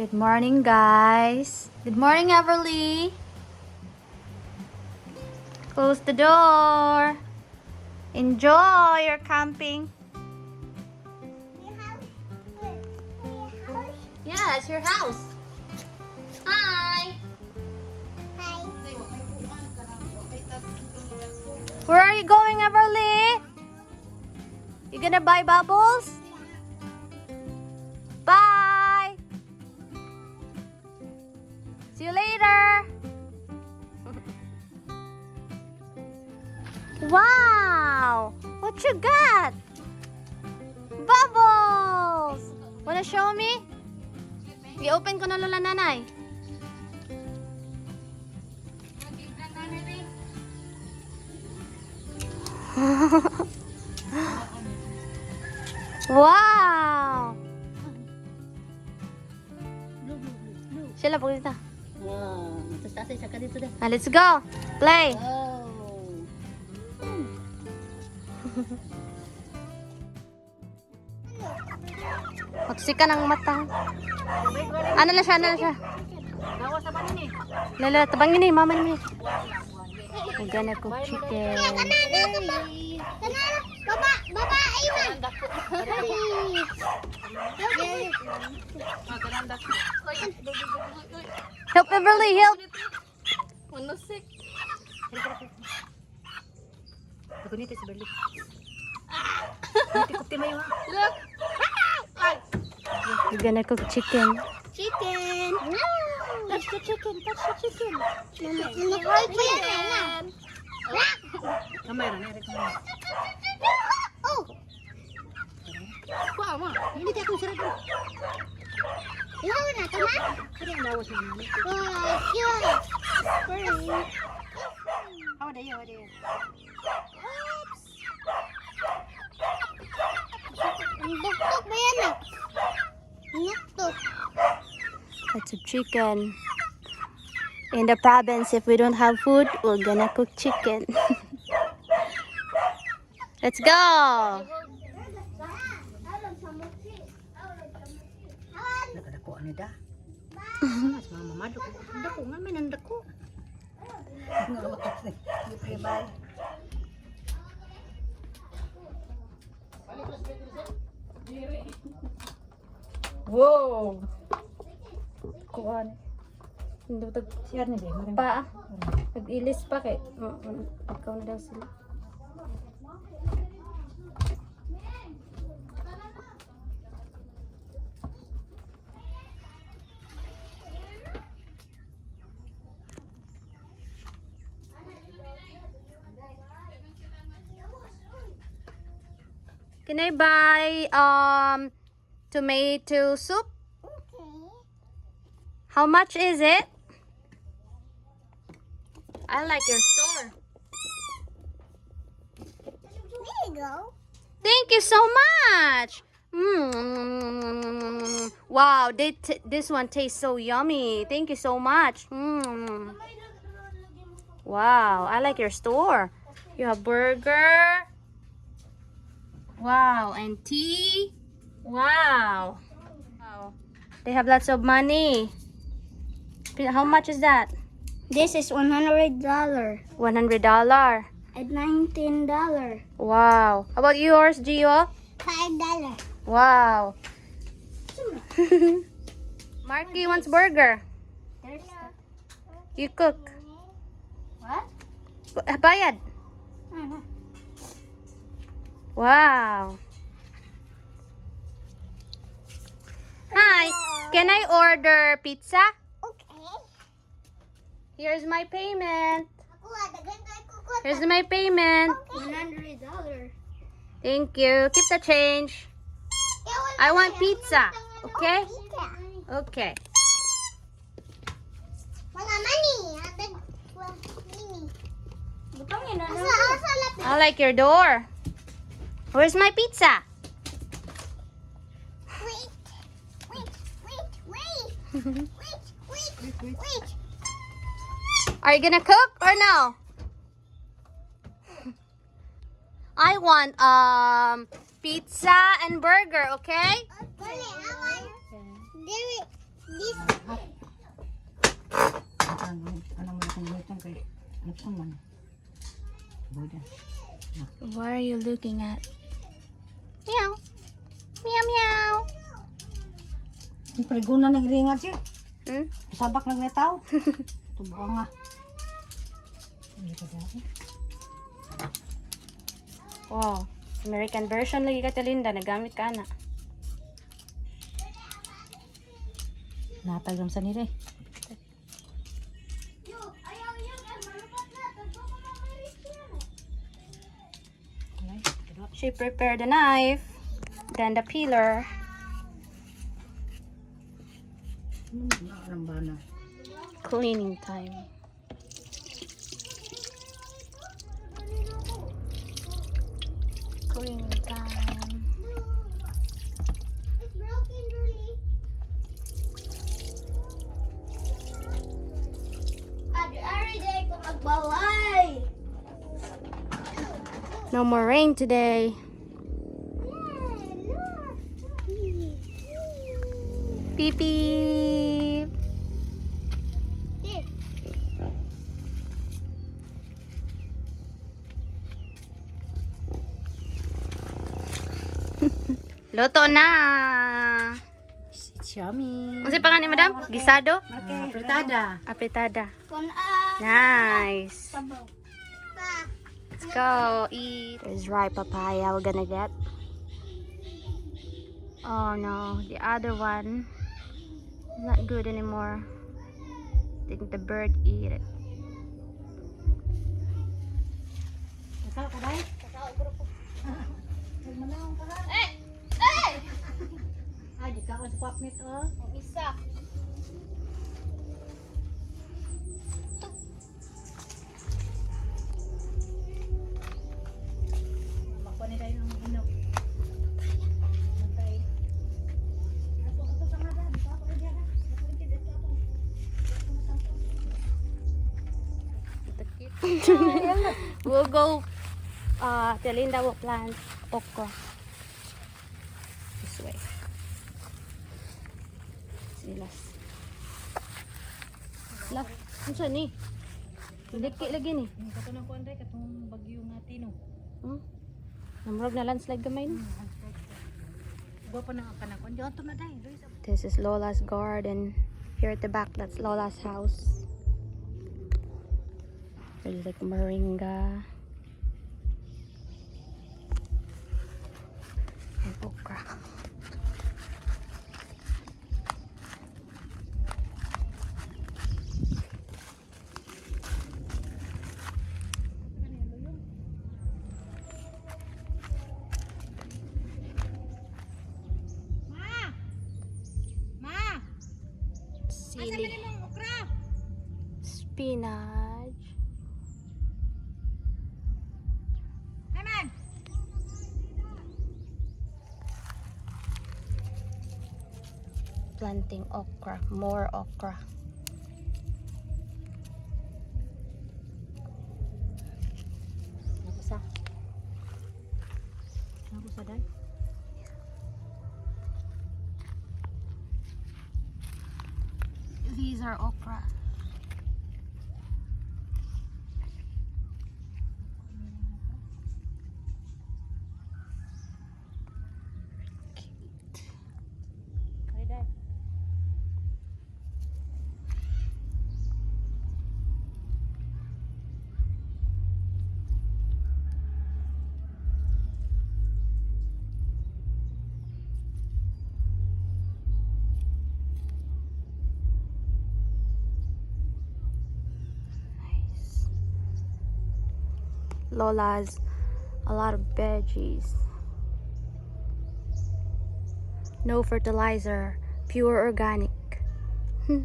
Good morning, guys. Good morning, Everly. Close the door. Enjoy your camping. Yeah, it's your house. Hi. Hi. Where are you going, Everly? You gonna buy bubbles? Bye. See you later. Wow! What you got? Bubbles! Wanna show me? I-open ko na Lola nanay. Wow! Sila po dito. Wow. Tapos siya ka dito deh. Let's go. Play. Oh. Magsika ng mata. Ano na siya? Ano na siya? Bawas sa panin eh. Lala, tabangin eh. Mama naman eh. We're gonna cook chicken. Baba, ayun. Help, Everly, help. Manusik. Ako nito si Berli. Tikot mo yun. Look. We're gonna cook chicken. Chicken. Touch the chicken. Touch the chicken. Kamay rin. Kamay. Oh. Kuha mo. Hindi tayo kung sarap. Ilaw na ito, ma? Kaya ang lawas naman. Oh, cute. Pretty. How are you? Oops. Ang buktok ba yan ah? Buktok. Lots of chicken. In the province, if we don't have food, we're gonna cook chicken. Let's go. Nakadako ano da? Mas mama dako. Dako nga may nandako. Bye. Wow. Kuan. Hindi tag share ni di. Pa, nag-ilis pa kay. Ikaw na daw sila. Can I buy tomato soup? Okay. How much is it? I like your store. There you go. Thank you so much. Mm. Wow, this one tastes so yummy. Thank you so much. Mm. Wow, I like your store. You have burger. Wow, and tea. Wow. Wow. They have lots of money. How much is that? This is $100 $100. and $19. Wow. How about yours, Gio? $5. Wow. Marky wants burger. There's You cook. what? Bayad. Wow. Hi. Can I order pizza? Okay. Here's my payment. Here's my payment. $100. Thank you. Keep the change. I want pizza. Okay? Okay. Mga money. I like your door. Where's my pizza? Wait. Are you gonna cook or no? I want pizza and burger, okay? This Come on. Boda. What are you looking at? Meow. Meow meow. Ang preguna nagringat siya. Hmm? Sabak nagnetaw. Tubuha nga. Hindi ka dati. Wow. American version lagi ka Linda. Nagamit ka na. Natagam sa nila eh. She prepared the knife. Then the peeler. Nakarambana. Cleaning time. Cleaning time. It's broken, Julie. Every day ko magbaway. No more rain today. Beep beep. Luto na. It's yummy. Ano si pangalan ni Madam? Gisado? Fritada. Apritada. Kun Nice. sabaw. Let's go eat. There's ripe papaya we're gonna get. Oh no, the other one is not good anymore. I think the bird eat it. Kasal ka dahil? Hey! Ay, di ka ako swap meat oh. Isa. Makuha ni dahil ang inog. Matay. Ako sa mga dahil. Ako na dyan. We'll go. Telinda will plant okra this way. Silas. Lah, unsa ni? Diki lagi ni. Kato ng kuwan dahil katong bagyo natin oh. Hmm? Namurag na landslide gamay no? Iba pa na panakon. Diyan ito na dahil. This is Lola's garden. Here at the back, that's Lola's house. There's like moringa and okra. Sili. Spinach. Planting okra, more okra. Nakusa. Nakusa dahil. These are okra. Ay dahil. Lola's a lot of veggies. No fertilizer, pure organic. You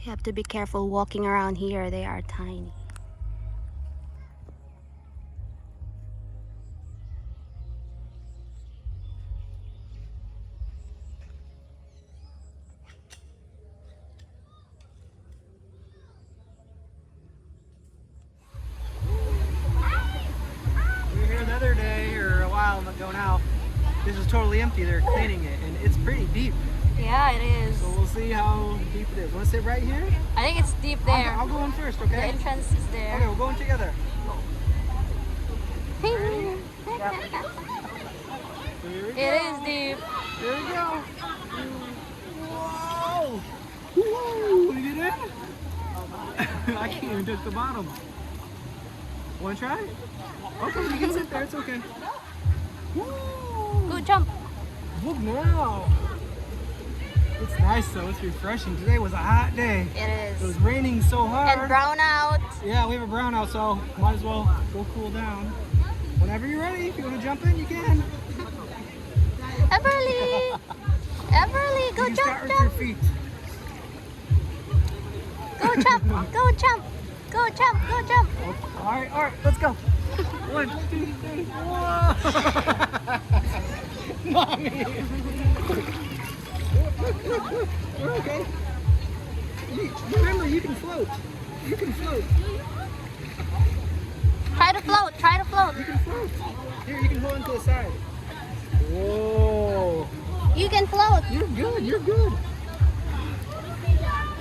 have to be careful walking around here, they are tiny. We were here the other day, or a while ago now. this is totally empty. They're cleaning it, and it's pretty deep. Yeah, it is. So we'll see how deep it is. Want to sit right here? I think it's deep there. I'll go in first, The okay? entrance is Okay, there. we'll go in together. It Here we go. is deep. Here we go. Whoa! Woo! Want to get in? I can't even touch the bottom. Want to try? Okay, you can sit there. It's okay. Woo! Go jump. Look now. It's nice though. It's refreshing. Today was a hot day. It It is. was raining so hard. And brown out. Yeah, we have a brownout, so might as well go cool down. Whenever you're ready, if you want to jump in, you can. Everly. Everly, go You can start jump, with your jump. feet. Go jump. Go jump. Go jump. Go jump. All right, let's go. 1, 2, 3. Whoa! Mommy. We're okay. Remember, you can float. You can float. Try to float. Try to float. You can float. Here, you can hold on to the side. Whoa. You can float. You're good. You're good.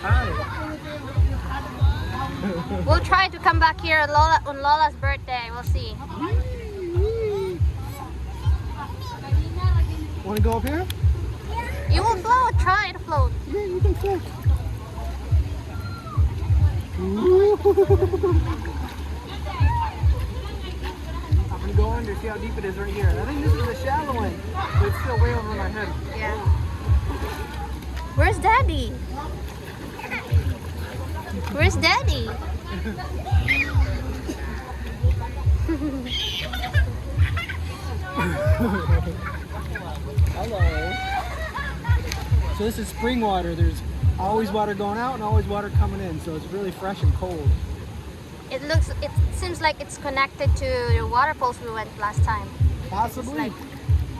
Hi. We'll try to come back here on Lola's birthday. We'll see. Want to go up here? You will float. Try to float. Yeah, you can float. I'm gonna go under, see how deep it is right here. I think this is the shallow end, but it's still way over my head. Yeah. Where's Daddy? Where's Daddy? Hello. So this is spring water. There's always water going out and always water coming in, so it's really fresh and cold. It seems like it's connected to the waterfalls we went last time. Possibly. It's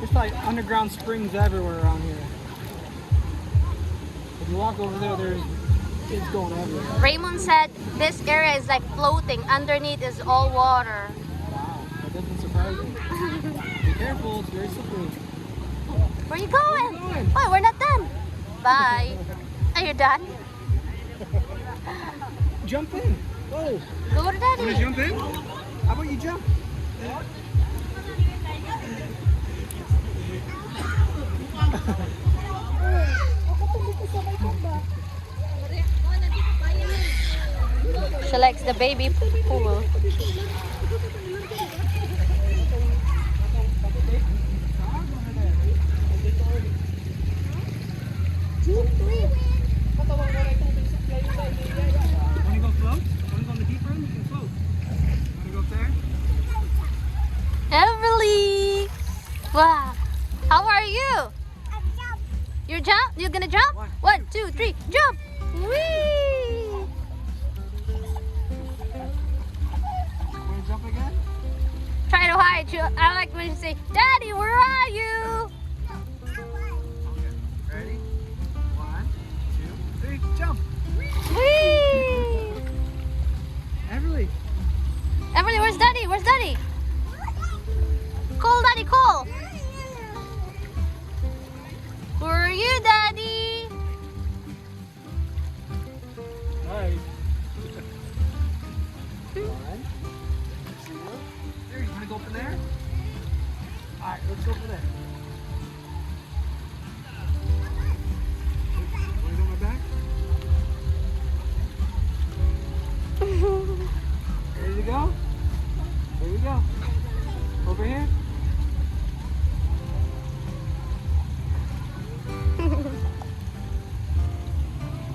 There's like underground springs everywhere around here. If you walk over there, there's kids going everywhere. Raymond said this area is like floating. Underneath is all water. Wow, that doesn't surprise me. Be careful, it's very slippery. Where you going? Where you going? Oh, we're not done. Bye. Are you done? Jump in. Whoa. Go to Want to Daddy. jump in? How about you jump? She likes the baby pool. Want to go float? Want to go in the deep room? You can float. Want to go up there? Emily! Wow. How are you? You're jump? You're gonna jump? 1, 2, 3, jump! Whee! Want to jump again? Try to hide. I like when you say, Daddy, where are you? Ready? 1, 2, 3, jump! Whee! Everly. Emily, where's Daddy? Where's Daddy? Call Daddy, call! Where are you, Daddy? Alright. 1, 2, 3. You want to go up in there? Alright, let's go over there. Want to go on my back? Ready to go? Here we go. Over here.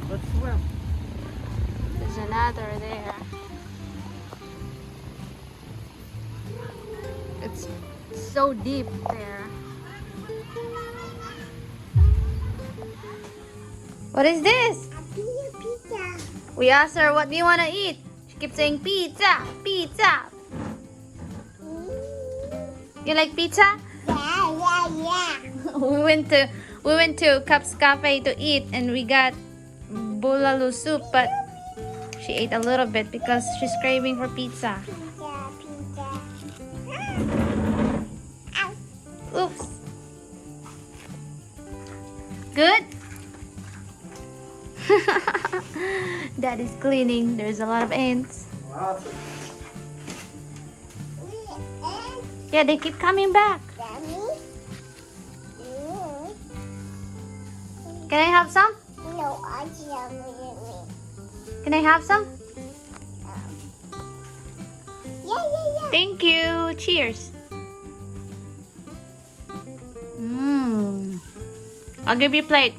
Let's swim. There's another there. It's so deep there. What is this? Pizza. We asked her, what do you want to eat? She keeps saying pizza, pizza. You like pizza? Yeah. we went to Cups Cafe to eat and we got bulalo soup, but she ate a little bit because she's craving for pizza. Pizza. Oops. Good? Daddy's cleaning. There's a lot of ants. Yeah, they keep coming back. Can I have some? No, I can't. Can I have some? Yeah. Thank you. Cheers. I'll give you a plate.